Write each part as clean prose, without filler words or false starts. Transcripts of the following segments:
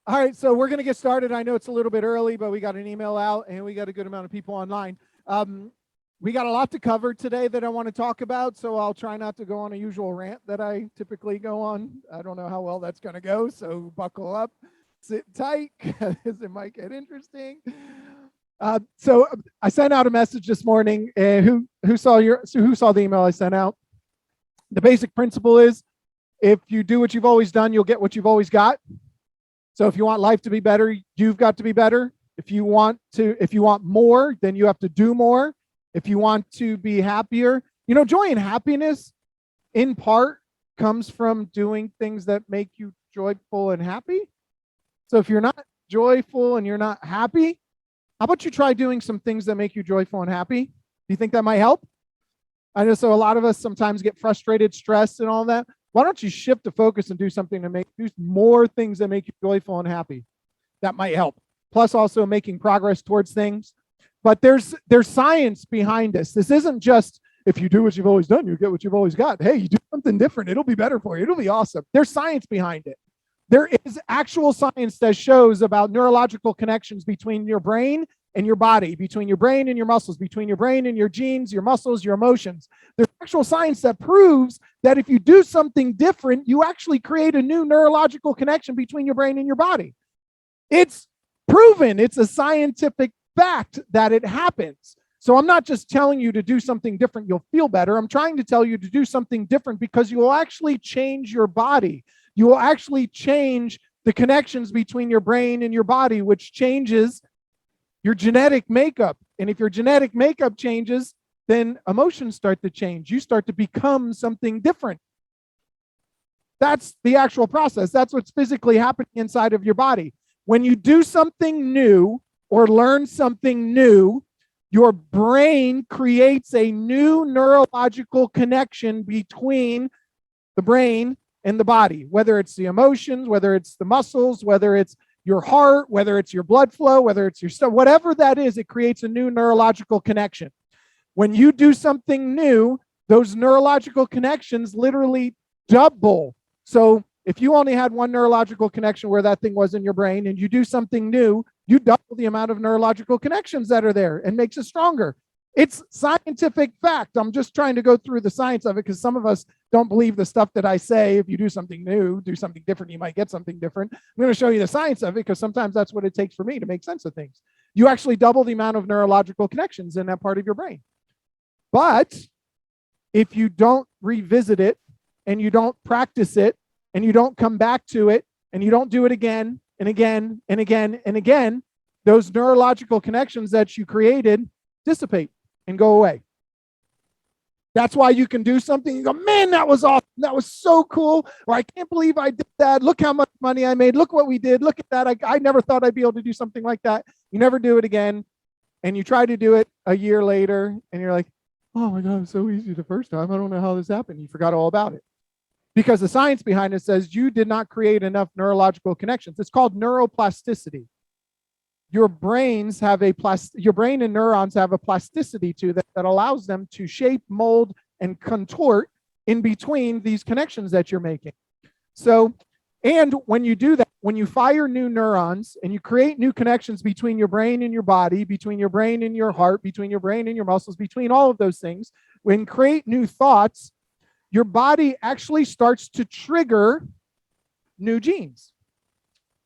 All right, so we're going to get started. I know it's a little bit early, but we got an email out and we got a good amount of people online. We got a lot to cover today that I want to talk about, so I'll try not to go on a usual rant that I typically go on. I don't know how well that's going to go, so buckle up, sit tight, because it might get interesting. So I sent out a message this morning. Who saw the email I sent out? The basic principle is, if you do what you've always done, you'll get what you've always got. So if you want life to be better, you've got to be better. If you want more, then you have to do more. If you want to be happier, joy and happiness in part comes from doing things that make you joyful and happy. So if you're not joyful and you're not happy, how about you try doing some things that make you joyful and happy? Do you think that might help? I know, so a lot of us sometimes get frustrated, stressed, and all that. Why don't you shift the focus and do more things that make you joyful and happy? That might help. Plus also making progress towards things. But there's science behind this. This isn't just, if you do what you've always done, you get what you've always got. Hey, you do something different, it'll be better for you. It'll be awesome. There's science behind it. There is actual science that shows about neurological connections between your brain and your body, between your brain and your muscles, between your brain and your genes, your muscles, your emotions. There's actual science that proves that if you do something different, you actually create a new neurological connection between your brain and your body. It's proven. It's a scientific fact that it happens. So I'm not just telling you to do something different, you'll feel better. I'm trying to tell you to do something different because you will actually change your body. You will actually change the connections between your brain and your body, which changes your genetic makeup. And if your genetic makeup changes, then emotions start to change. You start to become something different. That's the actual process. That's what's physically happening inside of your body. When you do something new or learn something new, your brain creates a new neurological connection between the brain and the body, whether it's the emotions, whether it's the muscles, whether it's your heart, whether it's your blood flow, whether it's your stomach, whatever that is, it creates a new neurological connection. When you do something new, those neurological connections literally double. So if you only had one neurological connection where that thing was in your brain and you do something new, you double the amount of neurological connections that are there and makes it stronger. It's scientific fact. I'm just trying to go through the science of it because some of us don't believe the stuff that I say. If you do something new, do something different, you might get something different. I'm going to show you the science of it because sometimes that's what it takes for me to make sense of things. You actually double the amount of neurological connections in that part of your brain. But if you don't revisit it and you don't practice it and you don't come back to it and you don't do it again and again and again and again, those neurological connections that you created dissipate and go away. That's why you can do something, you go, man, that was awesome. That was so cool. Or I can't believe I did that. Look how much money I made. Look what we did. Look at that. I never thought I'd be able to do something like that. You never do it again. And you try to do it a year later and you're like, oh my God, it was so easy the first time. I don't know how this happened. You forgot all about it. Because the science behind it says you did not create enough neurological connections. It's called neuroplasticity. Your brain and neurons have a plasticity to that allows them to shape, mold, and contort in between these connections that you're making. So, and when you do that, when you fire new neurons and you create new connections between your brain and your body, between your brain and your heart, between your brain and your muscles, between all of those things, when create new thoughts, your body actually starts to trigger new genes.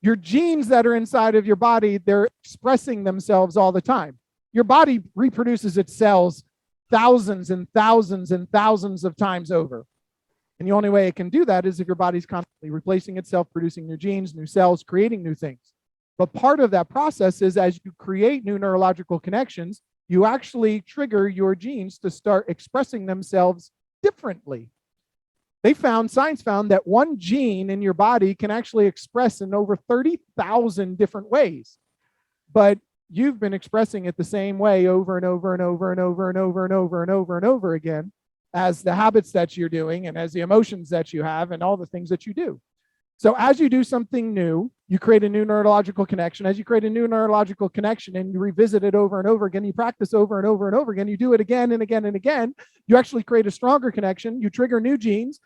Your genes that are inside of your body, they're expressing themselves all the time. Your body reproduces its cells thousands and thousands and thousands of times over. And the only way it can do that is if your body's constantly replacing itself, producing new genes, new cells, creating new things. But part of that process is as you create new neurological connections, you actually trigger your genes to start expressing themselves differently. Science found that one gene in your body can actually express in over 30,000 different ways. But you've been expressing it the same way over and over and over and over and over and over and over and over again as the habits that you're doing and as the emotions that you have and all the things that you do. So as you do something new, you create a new neurological connection. As you create a new neurological connection and you revisit it over and over again, you practice over and over and over again, you do it again and again and again, you actually create a stronger connection. You trigger new genes.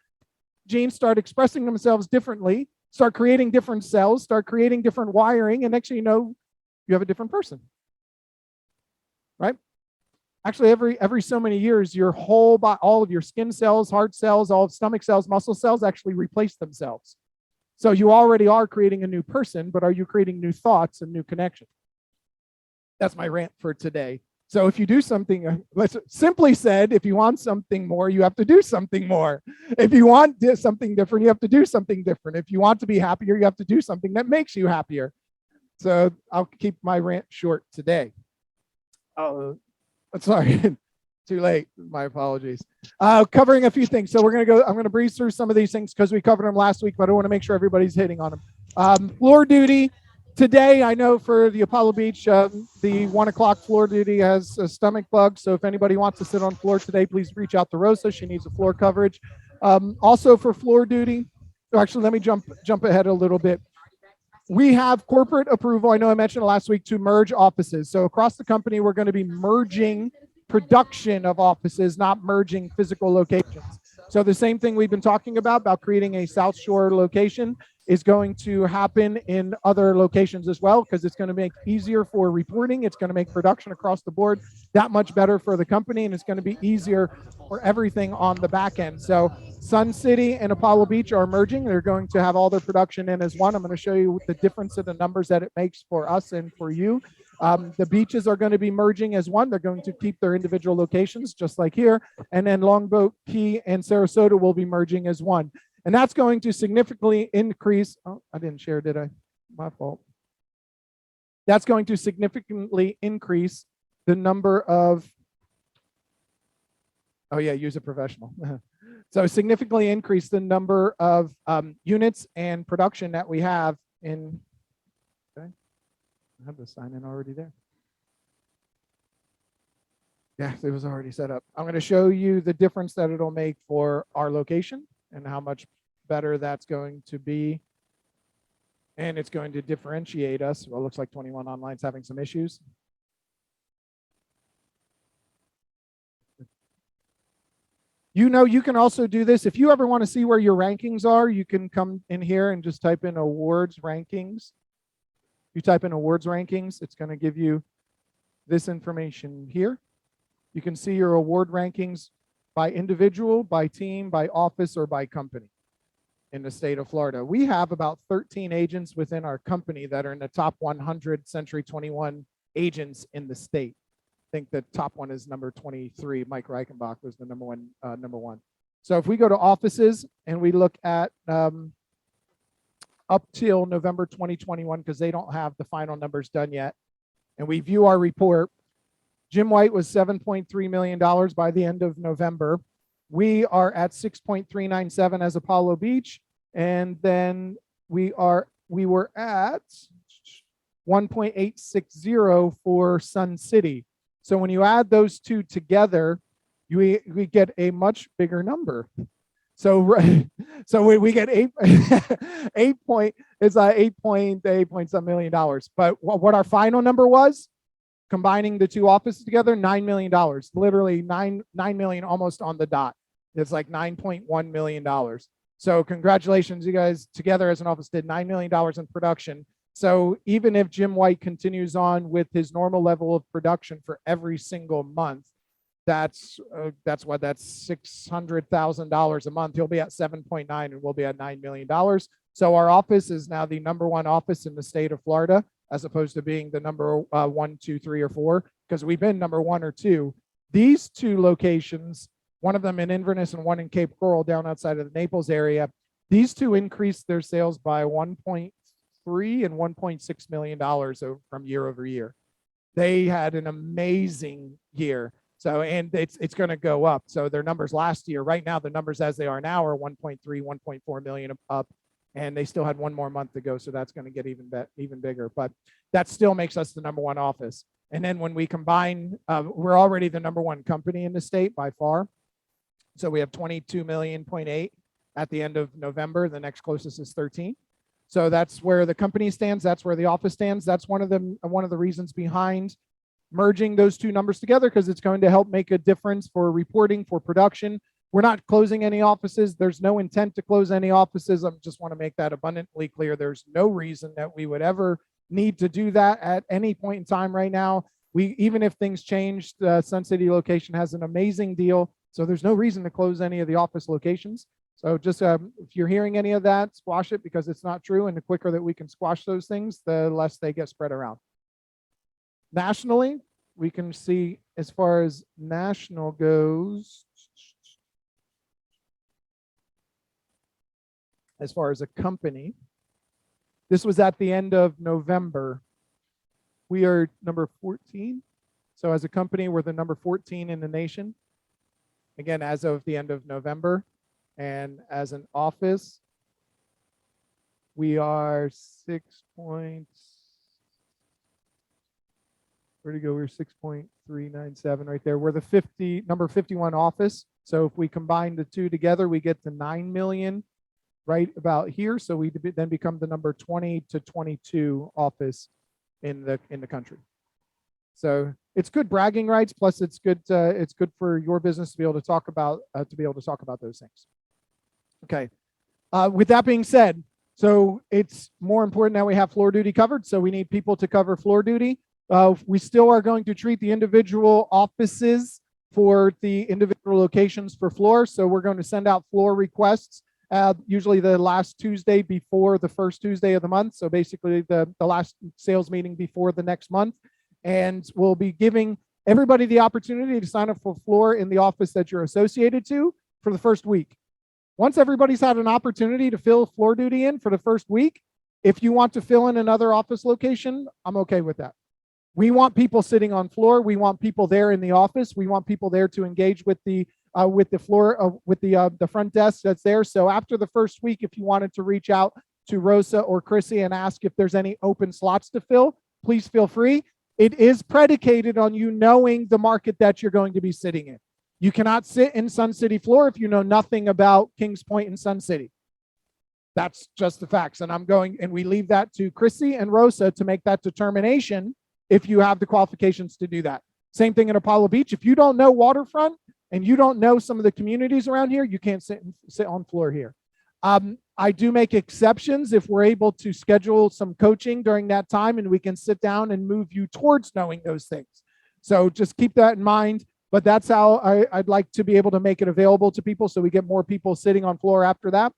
Genes start expressing themselves differently. start creating different cells, start creating different wiring, and next thing you know, you have a different person, right? Actually, every so many years, your whole body, all of your skin cells, heart cells, all of stomach cells, muscle cells actually replace themselves. So you already are creating a new person, but are you creating new thoughts and new connections? That's my rant for today. So if you do something, let's simply said, if you want something more, you have to do something more. If you want something different, you have to do something different. If you want to be happier, you have to do something that makes you happier. So I'll keep my rant short today. Sorry, too late. My apologies. Covering a few things. So I'm going to breeze through some of these things because we covered them last week, but I want to make sure everybody's hitting on them. Floor duty. Today, I know for the Apollo Beach, the 1 o'clock floor duty has a stomach bug. So if anybody wants to sit on floor today, please reach out to Rosa. She needs a floor coverage. Also for floor duty, actually, let me jump ahead a little bit. We have corporate approval. I know I mentioned last week to merge offices. So across the company, we're going to be merging production of offices, not merging physical locations. So the same thing we've been talking about creating a SouthShore location is going to happen in other locations as well, because it's going to make easier for reporting. It's going to make production across the board that much better for the company, and it's going to be easier for everything on the back end. So Sun City and Apollo Beach are merging. They're going to have all their production in as one. I'm going to show you the difference in the numbers that it makes for us and for you. The beaches are going to be merging as one. They're going to keep their individual locations just like here. And then Longboat Key and Sarasota will be merging as one. And that's going to significantly increase. Oh, I didn't share, did I? My fault. That's going to significantly increase the number of, oh yeah, use a professional. So significantly increase the number of units and production that we have in, okay. I have the sign in already there. Yeah, it was already set up. I'm going to show you the difference that it'll make for our location and how much better that's going to be. And it's going to differentiate us. Well, it looks like 21 Online's having some issues. You know, you can also do this. If you ever want to see where your rankings are, you can come in here and just type in awards rankings. You type in awards rankings, it's going to give you this information here. You can see your award rankings by individual, by team, by office, or by company in the state of Florida. We have about 13 agents within our company that are in the top 100 Century 21 agents in the state. I think the top one is number 23. Mike Reichenbach was the number one. So if we go to offices and we look at up till November 2021, because they don't have the final numbers done yet, and we view our report, Jim White was $7.3 million by the end of November. We are at 6.397 as Apollo Beach, and then we were at 1.860 for Sun City. So when you add those two together, we get a much bigger number. So we get $8 point some million. But what our final number was, combining the two offices together, $9 million. Literally $9 million, almost on the dot. It's like $9.1 million. So congratulations, you guys together as an office did $9 million in production. So even if Jim White continues on with his normal level of production for every single month, that's $600,000 a month. He'll be at 7.9 and we'll be at $9 million. So our office is now the number one office in the state of Florida, as opposed to being the number 1, 2, 3, or 4, because we've been number 1 or 2. These two locations, one of them in Inverness and one in Cape Coral down outside of the Naples area, these two increased their sales by 1.3 and $1.6 million from year over year. They had an amazing year. So, and it's going to go up. So their numbers last year, right now, the numbers as they are now are 1.3, 1.4 million up, and they still had one more month to go. So that's going to get even bigger, but that still makes us the number one office. And then when we combine, we're already the number one company in the state by far. So we have 22.8 million at the end of November. The next closest is 13. So that's where the company stands. That's where the office stands. That's one of the reasons behind merging those two numbers together, because it's going to help make a difference for reporting, for production, We're not closing any offices. There's no intent to close any offices. I just want to make that abundantly clear. There's no reason that we would ever need to do that at any point in time right now. Even if things change, the Sun City location has an amazing deal. So there's no reason to close any of the office locations. So just if you're hearing any of that, squash it, because it's not true. And the quicker that we can squash those things, the less they get spread around. Nationally, we can see as far as national goes, as far as a company, this was at the end of November. We are number 14. So as a company, we're the number 14 in the nation. Again, as of the end of November. And as an office, we are 6 points. Where'd it go? We're 6.397 right there. We're the number 51 office. So if we combine the two together, we get to 9 million right about here. So we then become the number 20 to 22 office in the country. So it's good bragging rights. Plus, it's good for your business to be able to talk about those things. Okay. With that being said, so it's more important that we have floor duty covered. So we need people to cover floor duty. We still are going to treat the individual offices for the individual locations for floor. So we're going to send out floor requests usually the last Tuesday before the first Tuesday of the month. So basically the last sales meeting before the next month. And we'll be giving everybody the opportunity to sign up for floor in the office that you're associated to for the first week. Once everybody's had an opportunity to fill floor duty in for the first week, if you want to fill in another office location, I'm okay with that. We want people sitting on floor. We want people there in the office. We want people there to engage with the floor, with the front desk that's there. So after the first week, if you wanted to reach out to Rosa or Chrissy and ask if there's any open slots to fill, please feel free. It is predicated on you knowing the market that you're going to be sitting in. You cannot sit in Sun City floor if you know nothing about Kings Point and Sun City. That's just the facts. And we leave that to Chrissy and Rosa to make that determination if you have the qualifications to do that. Same thing in Apollo Beach. If you don't know waterfront and you don't know some of the communities around here, you can't sit on floor here. I do make exceptions if we're able to schedule some coaching during that time and we can sit down and move you towards knowing those things. So just keep that in mind. But that's how I'd like to be able to make it available to people so we get more people sitting on floor after that.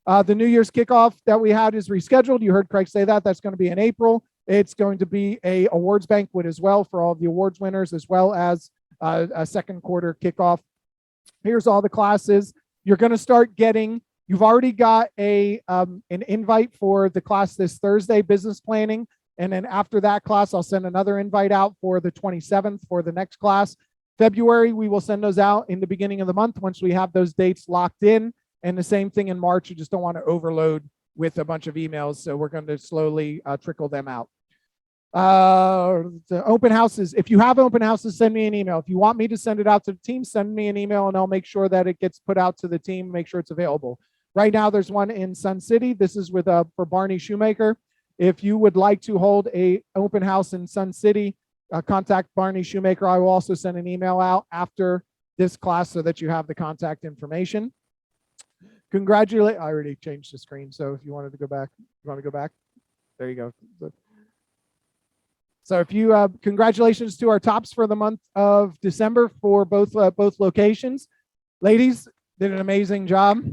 The New Year's kickoff that we had is rescheduled. You heard Craig say that. That's going to be in April. It's going to be a awards banquet as well for all of the awards winners, as well as a second quarter kickoff. Here's all the classes. You're going to start getting, you've already got an invite for the class this Thursday, business planning. And then after that class, I'll send another invite out for the 27th for the next class. February, we will send those out in the beginning of the month once we have those dates locked in. And the same thing in March. You just don't want to overload with a bunch of emails. So we're going to slowly trickle them out. The open houses. If you have open houses, send me an email. If you want me to send it out to the team, send me an email and I'll make sure that it gets put out to the team, make sure it's available. Right now, there's one in Sun City. This is for Barney Shoemaker. If you would like to hold a open house in Sun City, contact Barney Shoemaker. I will also send an email out after this class so that you have the contact information. I already changed the screen, so if you wanted to go back, there you go. So if you congratulations to our tops for the month of December for both locations. Ladies did an amazing job.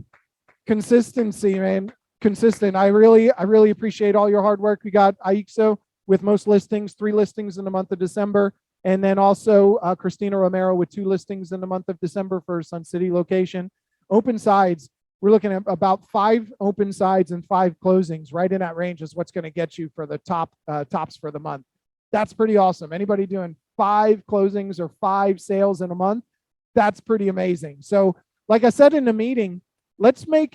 Consistency, man. Consistent. I really appreciate all your hard work. We got Aixo with most listings, 3 listings in the month of December. And then also Christina Romero with 2 listings in the month of December for Sun City location. Open sides, we're looking at about 5 open sides and 5 closings. Right in that range is what's going to get you for the tops for the month. That's pretty awesome. Anybody doing 5 closings or 5 sales in a month? That's pretty amazing. So like I said in the meeting, let's make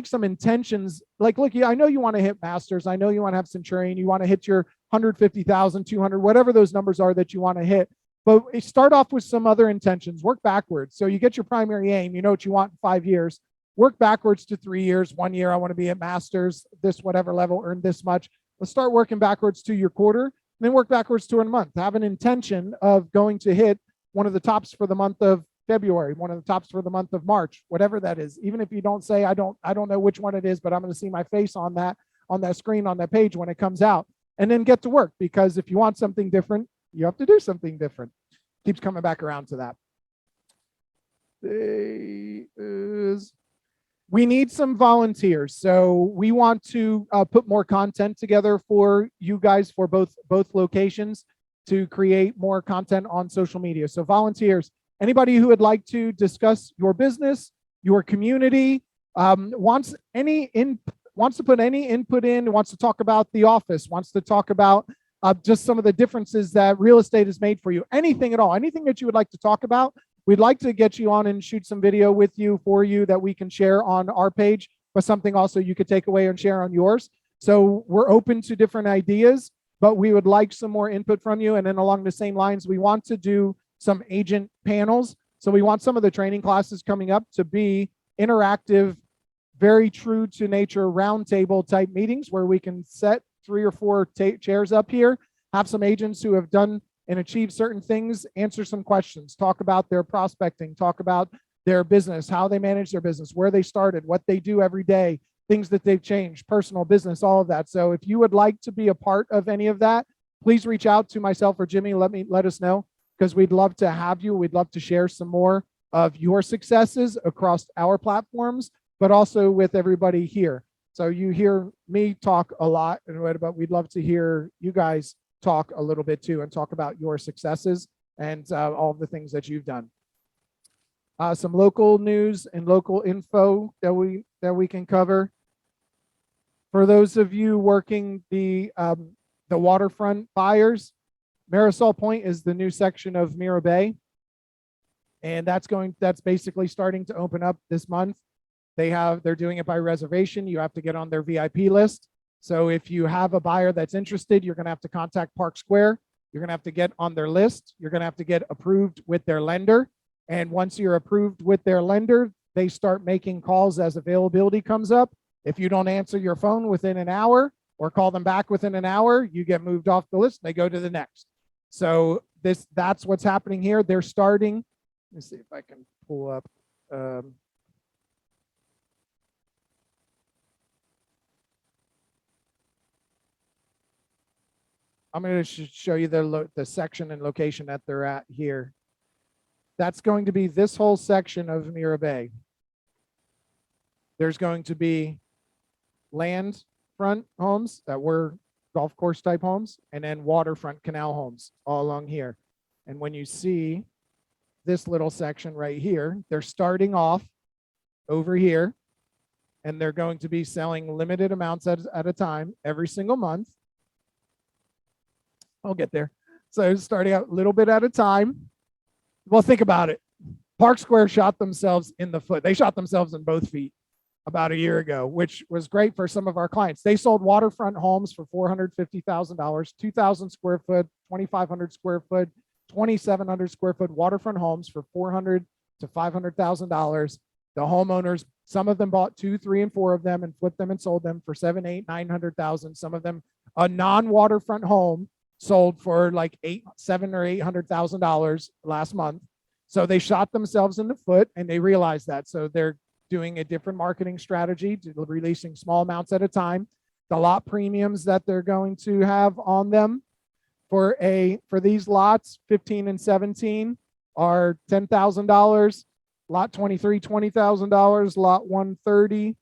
some intentions. Like, look, I know you want to hit masters. I know you want to have Centurion. You want to hit your 150,000, 200, whatever those numbers are that you want to hit. But start off with some other intentions. Work backwards. So you get your primary aim. You know what you want in 5 years. Work backwards to 3 years. 1 year, I want to be at masters, this whatever level, earn this much. Let's start working backwards to your quarter, and then work backwards to a month. Have an intention of going to hit one of the tops for the month of February, one of the tops for the month of March, whatever that is. Even if you don't say, I don't know which one it is, but I'm going to see my face on that screen, on that page when it comes out, and then get to work. Because if you want something different, you have to do something different. Keeps coming back around to that. We need some volunteers. So we want to put more content together for you guys for both locations to create more content on social media. So volunteers, anybody who would like to discuss your business, your community, wants to put any input in, wants to talk about the office, wants to talk about just some of the differences that real estate has made for you, anything at all, anything that you would like to talk about, we'd like to get you on and shoot some video with you, for you, that we can share on our page, but something also you could take away and share on yours. So we're open to different ideas, but we would like some more input from you. And then along the same lines, we want to do some agent panels. So we want some of the training classes coming up to be interactive, very true to nature roundtable type meetings where we can set 3 or 4 chairs up here, have some agents who have done and achieve certain things, answer some questions, talk about their prospecting, talk about their business, how they manage their business, where they started, what they do every day, things that they've changed, personal, business, all of that. So if you would like to be a part of any of that, please reach out to myself or Jimmy. Let us know, because we'd love to have you. We'd love to share some more of your successes across our platforms, but also with everybody here. So you hear me talk a lot, but we'd love to hear you guys talk a little bit too, and talk about your successes and all of the things that you've done. Some local news and local info that we can cover. For those of you working the waterfront buyers, Marisol Point is the new section of Mira Bay, and that's basically starting to open up this month. They're doing it by reservation. You have to get on their VIP list. So if you have a buyer that's interested, you're going to have to contact Park Square. You're going to have to get on their list. You're going to have to get approved with their lender. And once you're approved with their lender, they start making calls as availability comes up. If you don't answer your phone within an hour or call them back within an hour, you get moved off the list. They go to the next. So that's what's happening here. They're starting. Let me see if I can pull up. I'm going to show you the section and location that they're at here. That's going to be this whole section of Mira Bay. There's going to be land front homes that were golf course type homes, and then waterfront canal homes all along here. And when you see this little section right here, they're starting off over here, and they're going to be selling limited amounts at a time every single month. I'll get there. So starting out a little bit at a time. Well, think about it. Park Square shot themselves in the foot. They shot themselves in both feet about a year ago, which was great for some of our clients. They sold waterfront homes for $450,000, 2,000 square foot, 2,500 square foot, 2,700 square foot waterfront homes for $400,000 to $500,000. The homeowners, some of them bought 2, 3, and 4 of them and flipped them and sold them for $700,000, $800,000, $900,000. Some of them, a non-waterfront home sold for like $700,000 or $800,000 last month. So they shot themselves in the foot, and they realized that. So they're doing a different marketing strategy, releasing small amounts at a time. The lot premiums that they're going to have on them for these lots 15 and 17 are $10,000. Lot 23, $20,000. Lot 130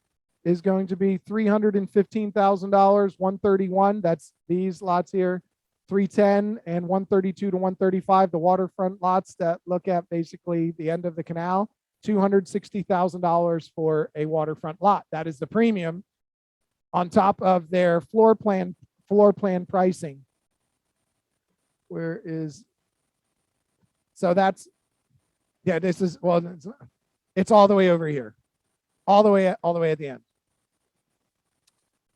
is going to be $315,000. 131, that's these lots here, 310, and 132 to 135, the waterfront lots that look at basically the end of the canal, $260,000 for a waterfront lot. That is the premium on top of their floor plan pricing. So that's, yeah, this is, well, it's all the way over here, all the way at the end.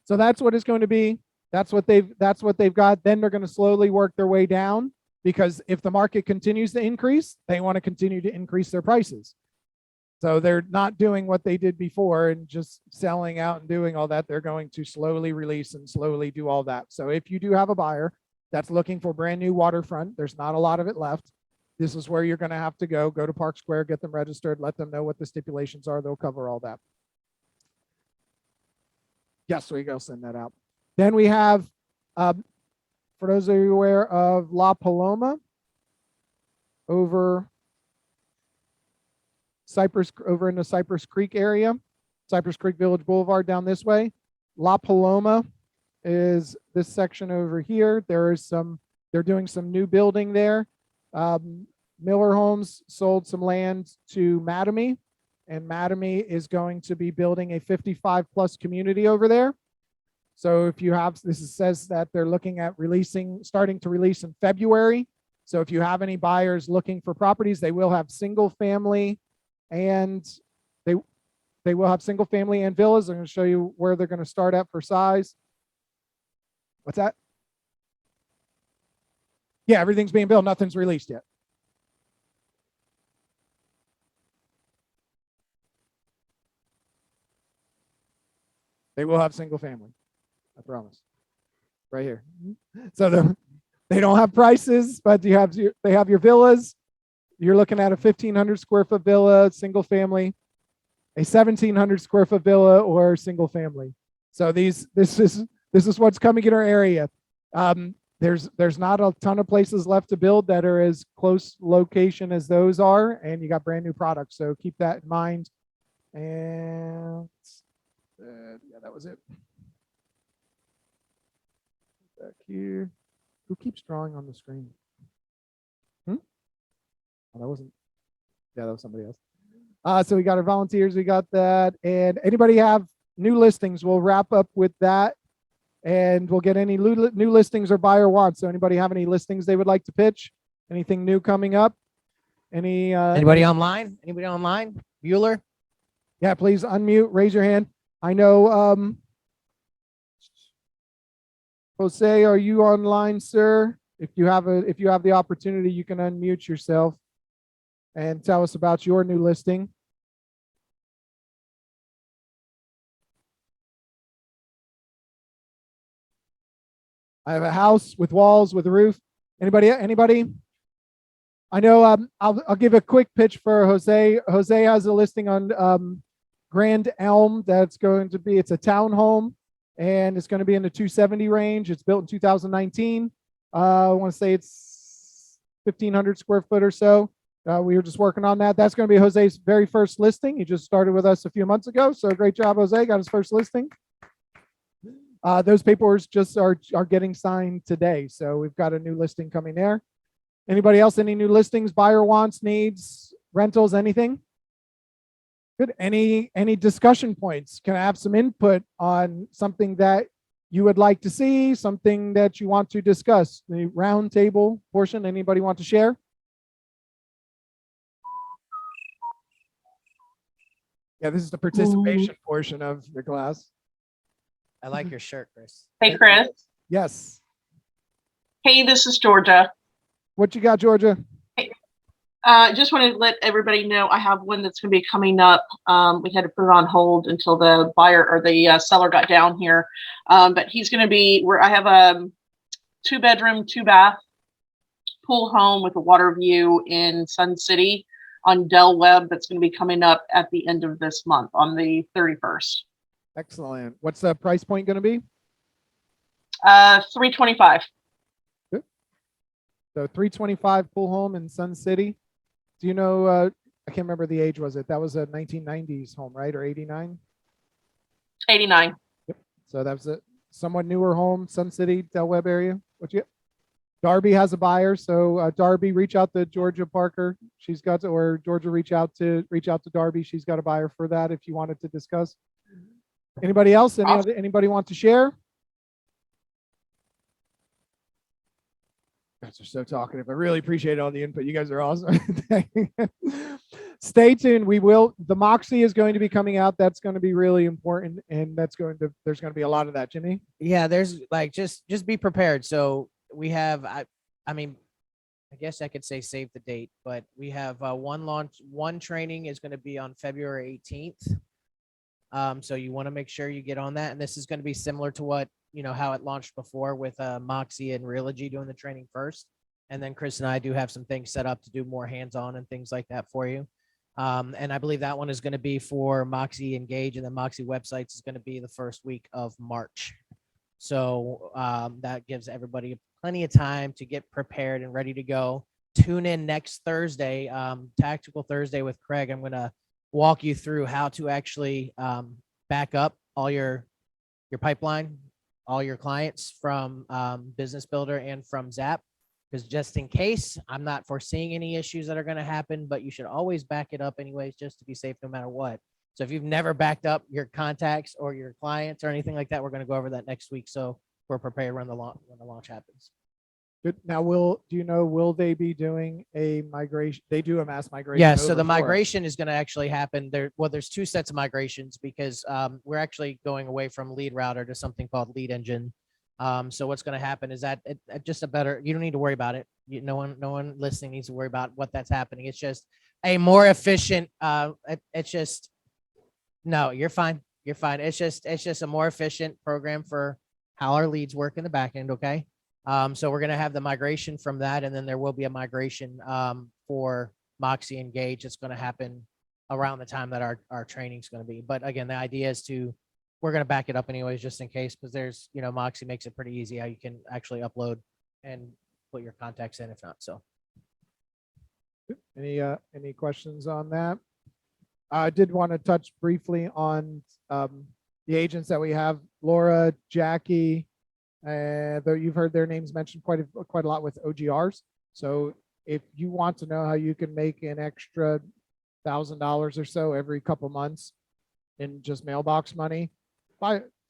So that's what it's going to be. That's what they've got. Then they're going to slowly work their way down, because if the market continues to increase, they want to continue to increase their prices. So they're not doing what they did before and just selling out and doing all that. They're going to slowly release and slowly do all that. So if you do have a buyer that's looking for brand new waterfront, there's not a lot of it left. this is where you're going to have to go to Park Square, get them registered, let them know what the stipulations are. They'll cover all that. Yes, we go send that out. Then we have, for those of you aware of La Paloma, over in the Cypress Creek area, Cypress Creek Village Boulevard down this way. La Paloma is this section over here. They're doing some new building there. Miller Homes sold some land to Mattamy, and Mattamy is going to be building a 55+ community over there. So if you have, says that they're looking at starting to release in February. So if you have any buyers looking for properties, they will have single family and they will have single family and villas. I'm going to show you where they're going to start at for size. What's that? Yeah, everything's being built. Nothing's released yet. They will have single family. I promise. Right here. So they don't have prices, but they have your villas. You're looking at a 1,500 square foot villa, single family, a 1,700 square foot villa, or single family. So this is what's coming in our area. There's not a ton of places left to build that are as close location as those are, and you got brand new products. So keep that in mind. And yeah, that was it. Back here. Who keeps drawing on the screen? Oh, that wasn't. Yeah, that was somebody else. So we got our volunteers. We got that. And anybody have new listings? We'll wrap up with that. And we'll get any new listings or buyer wants. So anybody have any listings they would like to pitch? Anything new coming up? Anybody online? Anybody online? Bueller? Yeah, please unmute, raise your hand. I know Jose, are you online, sir? If you have the opportunity, you can unmute yourself and tell us about your new listing. I have a house with walls with a roof. Anybody? I know. I'll give a quick pitch for Jose. Jose has a listing on Grand Elm. It's a townhome, and it's going to be in the 270 range. It's built in 2019. I want to say it's 1,500 square foot or so. We were just working on that. That's going to be Jose's very first listing. He just started with us a few months ago. So great job, Jose. Got his first listing. Those papers just are getting signed today. So we've got a new listing coming there. Anybody else? Any new listings, buyer wants, needs, rentals, anything? Good. Any discussion points? Can I have some input on something that you would like to see, something that you want to discuss? The roundtable portion, anybody want to share? Yeah, this is the participation portion of the class. I like your shirt, Chris. Hey, Chris. Yes. Hey, this is Georgia. What you got, Georgia? Just wanted to let everybody know I have one that's going to be coming up. We had to put it on hold until the buyer or the seller got down here. But he's going to be where I have a 2-bedroom, 2-bath pool home with a water view in Sun City on Del Webb. That's going to be coming up at the end of this month on the 31st. Excellent. What's the price point going to be? $325. Good. So 325 pool home in Sun City. Do you know? I can't remember the age. Was it? That was a 1990s home, right? Or 89? 89. Yep. So that was a somewhat newer home, Sun City, Del Webb area. What you get? Darby has a buyer. So Darby, reach out to Georgia Parker. She's got to, or Georgia, reach out to Darby. She's got a buyer for that if you wanted to discuss. Anybody else? Anybody want to share? You guys are so talkative. I really appreciate all the input. You guys are awesome. Stay tuned. The Moxie is going to be coming out. That's going to be really important, and there's going to be a lot of that, Jimmy. Yeah, there's like just be prepared. So we have I mean, I guess I could say save the date, but we have one training is going to be on February 18th. So you want to make sure you get on that. And this is going to be similar to what, how it launched before with Moxie and Realogy doing the training first. And then Chris and I do have some things set up to do more hands-on and things like that for you. And I believe that one is going to be for Moxie Engage, and the Moxie websites is going to be the first week of March. So that gives everybody plenty of time to get prepared and ready to go. Tune in next Thursday, Tactical Thursday with Craig. I'm going to walk you through how to actually back up all your pipeline, all your clients from Business Builder and from Zap. Because just in case, I'm not foreseeing any issues that are going to happen, but you should always back it up anyways, just to be safe no matter what. So if you've never backed up your contacts or your clients or anything like that, we're going to go over that next week. So we're prepared when the launch happens. Good. Now, will they be doing a migration? They do a mass migration. Yeah. So over the for migration is going to actually happen there. Well, there's two sets of migrations because we're actually going away from Lead Router to something called Lead Engine. So what's going to happen is that just a better, you don't need to worry about it. No one listening needs to worry about what that's happening. It's just a more efficient, it's just, no, you're fine. You're fine. It's just a more efficient program for how our leads work in the back end. Okay. So we're going to have the migration from that. And then there will be a migration, for Moxie Engage. It's going to happen around the time that our training is going to be. But again, the idea is we're going to back it up anyways, just in case, because there's, Moxie makes it pretty easy how you can actually upload and put your contacts in if not. So any questions on that? I did want to touch briefly on the agents that we have, Laura, Jackie, though you've heard their names mentioned quite a lot with OGRs. So if you want to know how you can make an extra $1,000 or so every couple months in just mailbox money,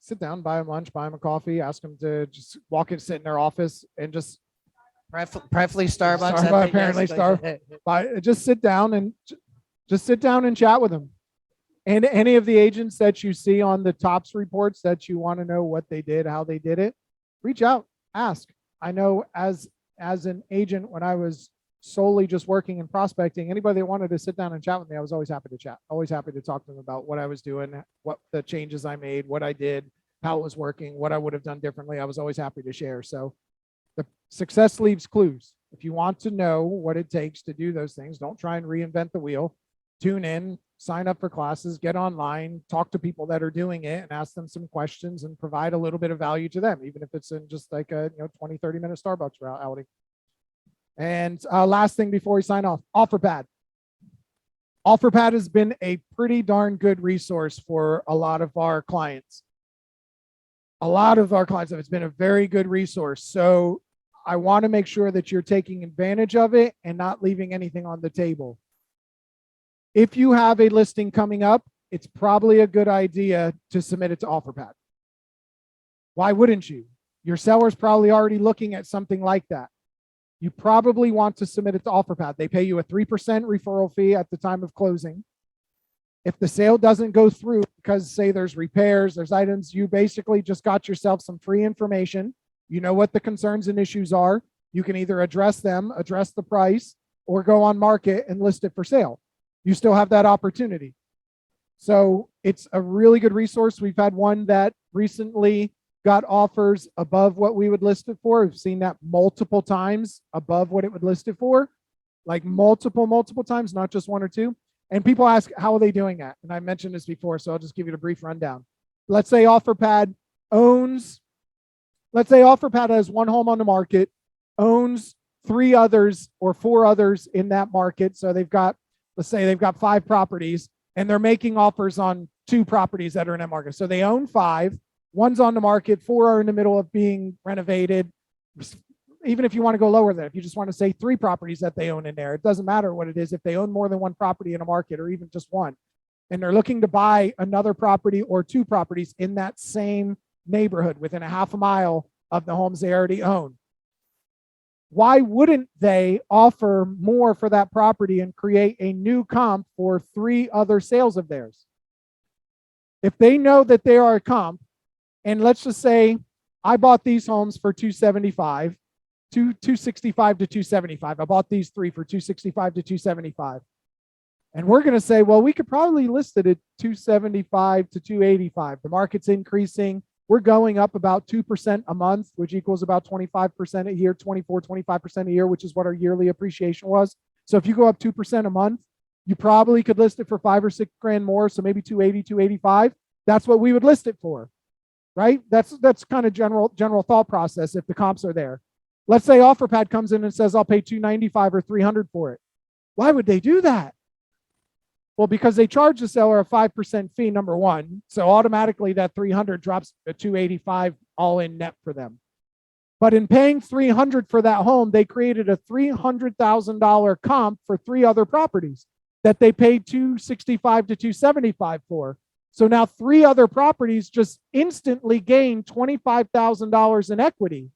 sit down, buy them lunch, buy them a coffee, ask them to just walk and sit in their office and just preferably Starbucks. Apparently Starbucks. Just sit down and chat with them. And any of the agents that you see on the TOPS reports that you want to know what they did, how they did it, reach out, ask. I know as an agent, when I was solely just working and prospecting, anybody that wanted to sit down and chat with me, I was always happy to chat, always happy to talk to them about what I was doing, what the changes I made, what I did, how it was working, what I would have done differently. I was always happy to share. So the success leaves clues. If you want to know what it takes to do those things, don't try and reinvent the wheel. Tune in, sign up for classes, get online, talk to people that are doing it and ask them some questions and provide a little bit of value to them, even if it's in just like a 20, 30-minute Starbucks outing. And last thing before we sign off, OfferPad. OfferPad has been a pretty darn good resource for a lot of our clients. It's been a very good resource. So I want to make sure that you're taking advantage of it and not leaving anything on the table. If you have a listing coming up, it's probably a good idea to submit it to OfferPad. Why wouldn't you? Your seller's probably already looking at something like that. You probably want to submit it to OfferPad. They pay you a 3% referral fee at the time of closing. If the sale doesn't go through because, say, there's repairs, there's items, you basically just got yourself some free information. You know what the concerns and issues are. You can either address them, address the price, or go on market and list it for sale. You still have that opportunity. So it's a really good resource. We've had one that recently got offers above what we would list it for. We've seen that multiple times above what it would list it for, like multiple times, not just one or two. And people ask, how are they doing that? And I mentioned this before, so I'll just give you a brief rundown. Let's say OfferPad has one home on the market, owns 3 others or 4 others in that market. So let's say they've got 5 properties and they're making offers on 2 properties that are in that market. So they own 5. One's on the market, 4 are in the middle of being renovated. Even if you want to go lower than, if you just want to say 3 properties that they own in there, it doesn't matter what it is. If they own more than 1 property in a market or even just 1, and they're looking to buy another property or 2 properties in that same neighborhood within a half a mile of the homes they already own, why wouldn't they offer more for that property and create a new comp for 3 other sales of theirs? If they know that they are a comp, and let's just say I bought these homes for $265 to $275. I bought these 3 for $265 to $275. And we're going to say, well, we could probably list it at $275 to $285. The market's increasing. we're going up about 2% a month, which equals about 25% a year, 25% a year, which is what our yearly appreciation was. So if you go up 2% a month, you probably could list it for 5 or 6 grand more. So maybe 280, 285. That's what we would list it for, right? That's kind of general thought process if the comps are there. Let's say OfferPad comes in and says, I'll pay 295 or 300 for it. Why would they do that? Well, because they charge the seller a 5% fee, number one. So automatically that 300 drops to 285 all in net for them. But in paying 300 for that home, they created a $300,000 comp for 3 other properties that they paid 265 to 275 for. So now 3 other properties just instantly gained $25,000 in equity.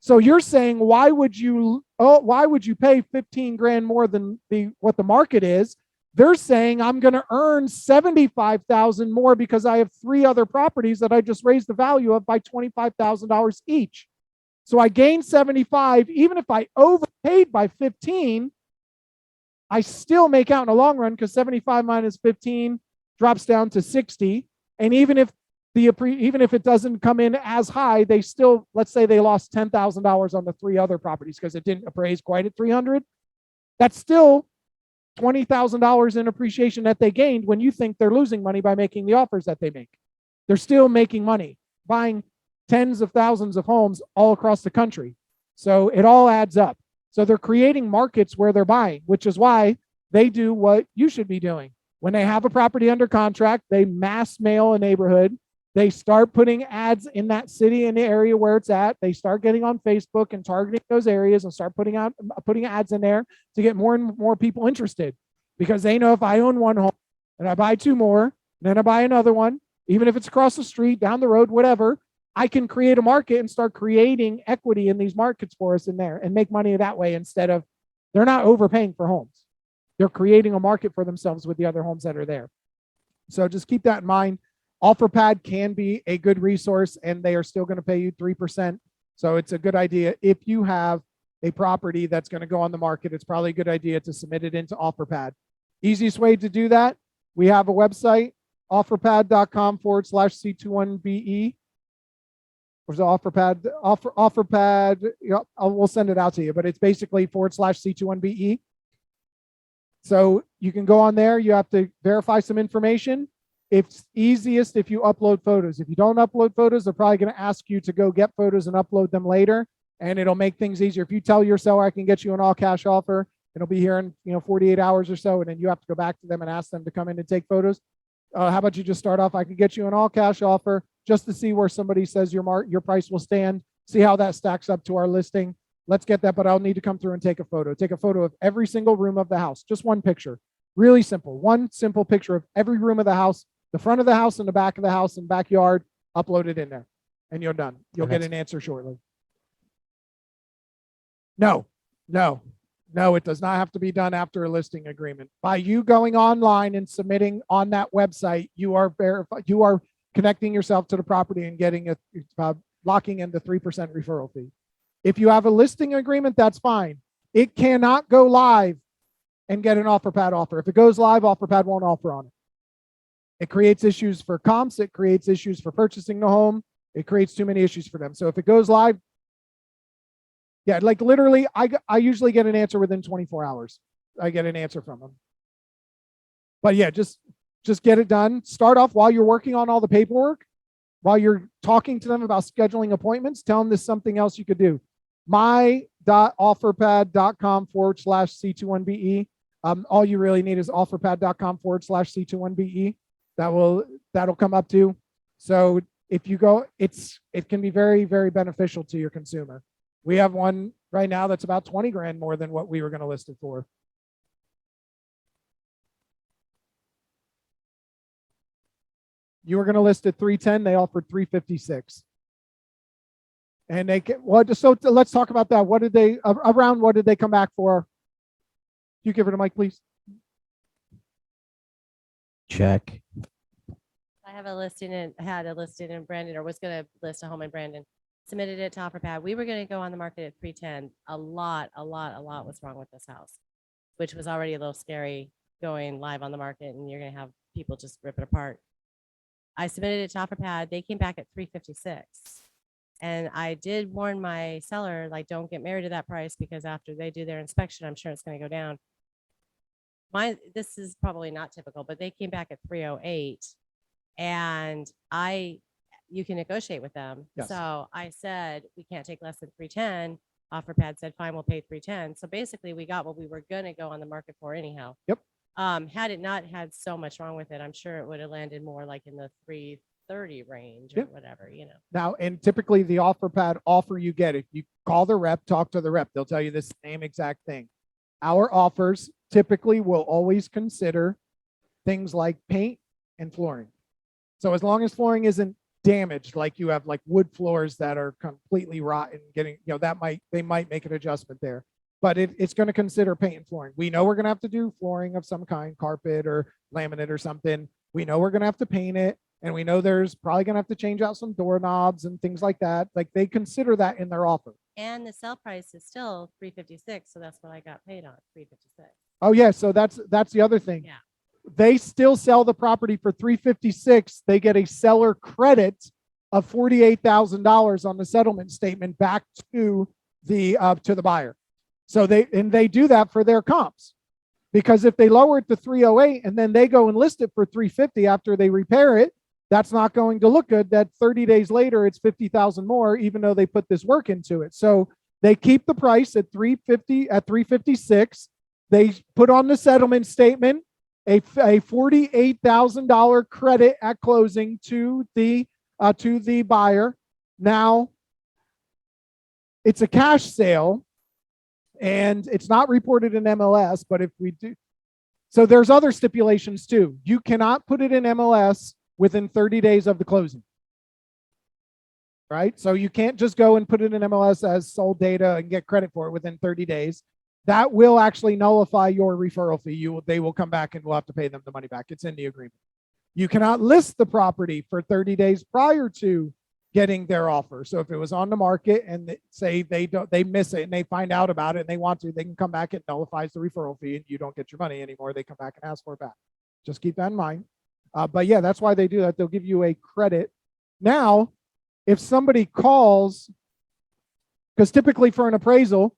So you're saying, why would you pay 15 grand more than what the market is? They're saying I'm going to earn 75,000 more because I have 3 other properties that I just raised the value of by $25,000 each. So I gained 75. Even if I overpaid by 15, I still make out in the long run because 75 minus 15 drops down to 60. And even if it doesn't come in as high, they still, let's say they lost $10,000 on the 3 other properties because it didn't appraise quite at 300. That's still $20,000 in appreciation that they gained when you think they're losing money by making the offers that they make. They're still making money, buying tens of thousands of homes all across the country. So it all adds up. So they're creating markets where they're buying, which is why they do what you should be doing. When they have a property under contract, they mass mail a neighborhood. They start putting ads in that city and the area where it's at. They start getting on Facebook and targeting those areas and start putting ads in there to get more and more people interested. Because they know if I own one home and I buy 2 more, then I buy another one, even if it's across the street, down the road, whatever, I can create a market and start creating equity in these markets for us in there and make money that way instead of, they're not overpaying for homes. They're creating a market for themselves with the other homes that are there. So just keep that in mind. OfferPad can be a good resource and they are still going to pay you 3%. So it's a good idea. If you have a property that's going to go on the market, it's probably a good idea to submit it into OfferPad. Easiest way to do that, we have a website, offerpad.com/C21BE. There's an OfferPad, we'll send it out to you, but it's basically /C21BE. So you can go on there. You have to verify some information. It's easiest if you upload photos. If you don't upload photos, they're probably going to ask you to go get photos and upload them later, and it'll make things easier. If you tell your seller, I can get you an all-cash offer, it'll be here in 48 hours or so, and then you have to go back to them and ask them to come in and take photos. How about you just start off, I can get you an all-cash offer just to see where somebody says your price will stand, see how that stacks up to our listing. Let's get that, but I'll need to come through and take a photo. Take a photo of every single room of the house, just one picture. Really simple. One simple picture of every room of the house, the front of the house and the back of the house and backyard, upload it in there, and you're done. You'll get an answer shortly. No, it does not have to be done after a listing agreement. By you going online and submitting on that website, you are connecting yourself to the property and getting locking in the 3% referral fee. If you have a listing agreement, that's fine. It cannot go live and get an OfferPad offer. If it goes live, OfferPad won't offer on it. It creates issues for comps. It creates issues for purchasing the home. It creates too many issues for them. So if it goes live, yeah, like literally, I usually get an answer within 24 hours. I get an answer from them. But yeah, just get it done. Start off while you're working on all the paperwork, while you're talking to them about scheduling appointments, tell them there's something else you could do. my.offerpad.com/C21BE. All you really need is offerpad.com/C21BE. That'll come up to. So if you go, it can be very, very beneficial to your consumer. We have one right now that's about 20 grand more than what we were going to list it for. You were going to list at 310. They offered 356. And they get what? So let's talk about that. What did they come back for? You give it a mic, please. Check. I had a listing in Brandon, or was going to list a home in Brandon. Submitted it to OfferPad. We were going to go on the market at 310. A lot was wrong with this house, which was already a little scary going live on the market, and you're going to have people just rip it apart. I submitted it to OfferPad. They came back at 356. And I did warn my seller, like, don't get married to that price because after they do their inspection, I'm sure it's going to go down. This is probably not typical, but they came back at 308, and you can negotiate with them. Yes. So I said, we can't take less than 310. OfferPad said, fine, we'll pay 310. So basically we got what we were going to go on the market for anyhow. Yep. Had it not had so much wrong with it, I'm sure it would have landed more like in the 330 range or Yep. whatever, Now, and typically the OfferPad offer you get, if you call the rep, talk to the rep, they'll tell you the same exact thing. Our offers typically will always consider things like paint and flooring. So as long as flooring isn't damaged, like you have like wood floors that are completely rotten, getting, they might make an adjustment there. But it's going to consider paint and flooring. We know we're going to have to do flooring of some kind, carpet or laminate or something. We know we're going to have to paint it. And we know there's probably going to have to change out some doorknobs and things like that. Like they consider that in their offer. And the sale price is still 356. So that's what I got paid on, 356. Oh yeah. So that's the other thing. Yeah. They still sell the property for 356. They get a seller credit of $48,000 on the settlement statement back to the buyer. So they do that for their comps, because if they lower it to 308 and then they go and list it for 350 after they repair it, that's not going to look good. That 30 days later, it's 50,000 more, even though they put this work into it. So they keep the price at 356. They put on the settlement statement a $48,000 credit at closing to the buyer. Now, it's a cash sale, and it's not reported in MLS. But if we do, so there's other stipulations too. You cannot put it in MLS within 30 days of the closing, right? So you can't just go and put it in MLS as sold data and get credit for it within 30 days. That will actually nullify your referral fee. They will come back and we'll have to pay them the money back. It's in the agreement. You cannot list the property for 30 days prior to getting their offer. So if it was on the market and say they miss it and they find out about it and they want to, they can come back. It nullifies the referral fee and you don't get your money anymore. They come back and ask for it back. Just keep that in mind. But yeah, that's why they do that. They'll give you a credit. Now, if somebody calls, because typically for an appraisal,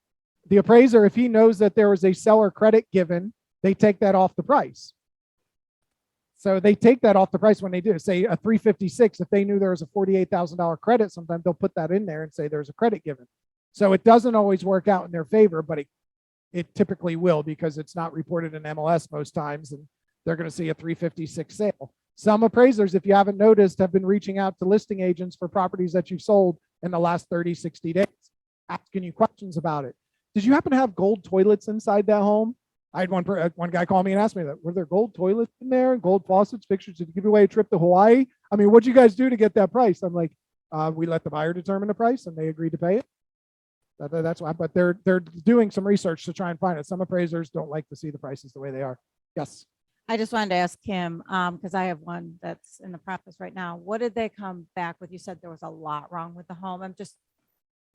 the appraiser, if he knows that there was a seller credit given, they take that off the price. So they take that off the price when they do. Say a 356, if they knew there was a $48,000 credit, sometimes they'll put that in there and say there's a credit given. So it doesn't always work out in their favor, but it typically will, because it's not reported in MLS most times, and they're going to see a 356 sale. Some appraisers, if you haven't noticed, have been reaching out to listing agents for properties that you've sold in the last 30, 60 days, asking you questions about it. Did you happen to have gold toilets inside that home? I had one guy call me and ask me that. Were there gold toilets in there, gold faucets, fixtures? Did you give away a trip to Hawaii? I mean, what'd you guys do to get that price? I'm like, we let the buyer determine the price and they agreed to pay it. That's why, but they're doing some research to try and find it. Some appraisers don't like to see the prices the way they are. Yes. I just wanted to ask Kim, because I have one that's in the process right now. What did they come back with? You said there was a lot wrong with the home.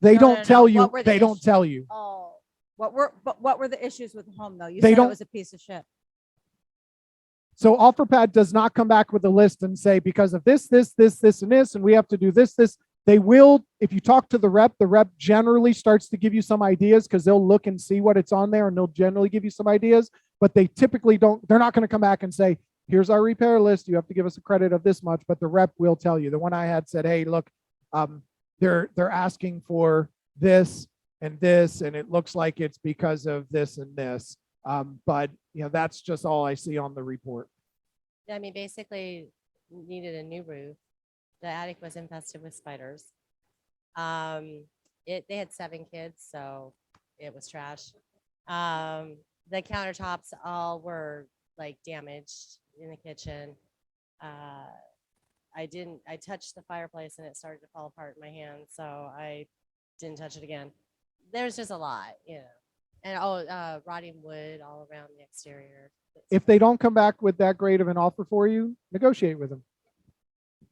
They don't tell you. What were the They don't issues? tell you. Oh, what were the issues with the home though? You They said don't- it was a piece of shit. So OfferPad does not come back with a list and say, because of this, and this, and we have to do this. They will, if you talk to the rep generally starts to give you some ideas, because they'll look and see what it's on there and they'll generally give you some ideas, but they typically they're not going to come back and say, here's our repair list. You have to give us a credit of this much, but the rep will tell you. The one I had said, hey, look, they're asking for this, and it looks like it's because of this and this. But that's just all I see on the report. I mean, basically needed a new roof. The attic was infested with spiders. They had 7 kids, so it was trash. The countertops all were like damaged in the kitchen. I touched the fireplace and it started to fall apart in my hand, so I didn't touch it again. There's just a lot, and rotting wood all around the exterior. If they don't come back with that great of an offer for you, negotiate with them.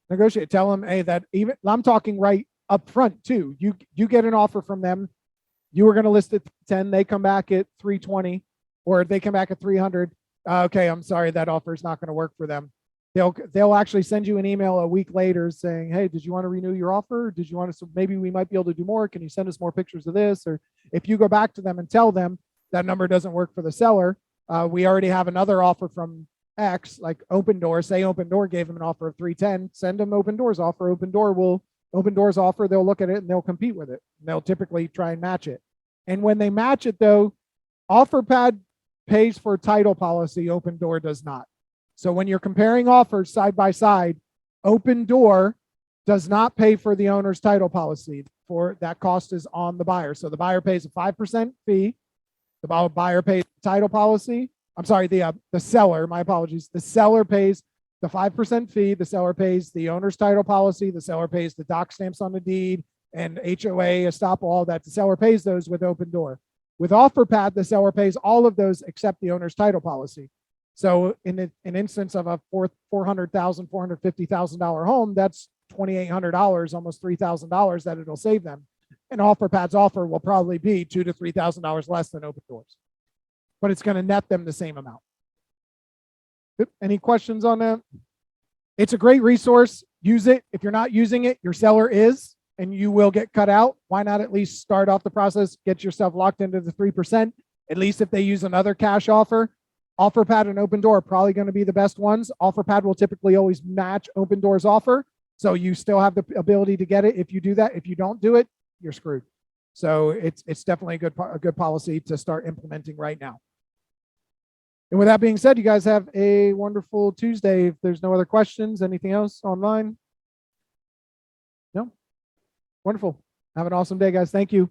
Negotiate. Tell them, hey, that even I'm talking right up front too. You get an offer from them. You were going to list it 10. They come back at 320, or they come back at 300. Okay, I'm sorry, that offer is not going to work for them. they'll actually send you an email a week later saying, hey, did you want to renew your offer? Did you want to, so maybe we might be able to do more. Can you send us more pictures of this? Or if you go back to them and tell them that number doesn't work for the seller, we already have another offer from X, like Open Door. Say Open Door gave them an offer of 310, send them Open Door's offer. Open Door's offer, they'll look at it and they'll compete with it. And they'll typically try and match it. And when they match it though, OfferPad pays for title policy, Open Door does not. So when you're comparing offers side by side, Open Door does not pay for the owner's title policy. For that cost is on the buyer. So the buyer pays a 5% fee. The buyer pays the title policy. I'm sorry, the seller, my apologies. The seller pays the 5% fee. The seller pays the owner's title policy. The seller pays the doc stamps on the deed and HOA, estoppel, all that. The seller pays those with Open Door. With OfferPad, the seller pays all of those except the owner's title policy. So in an instance of a $400,000, $450,000 home, that's $2,800, almost $3,000 that it'll save them. And OfferPad's offer will probably be $2,000 to $3,000 less than Open Doors, but it's going to net them the same amount. Any questions on that? It's a great resource. Use it. If you're not using it, your seller is, and you will get cut out. Why not at least start off the process, get yourself locked into the 3%, at least if they use another cash offer. OfferPad and Open Door are probably going to be the best ones. OfferPad will typically always match Open Door's offer. So you still have the ability to get it if you do that. If you don't do it, you're screwed. So it's definitely a good policy to start implementing right now. And with that being said, you guys have a wonderful Tuesday. If there's no other questions, anything else online? No? Wonderful. Have an awesome day, guys. Thank you.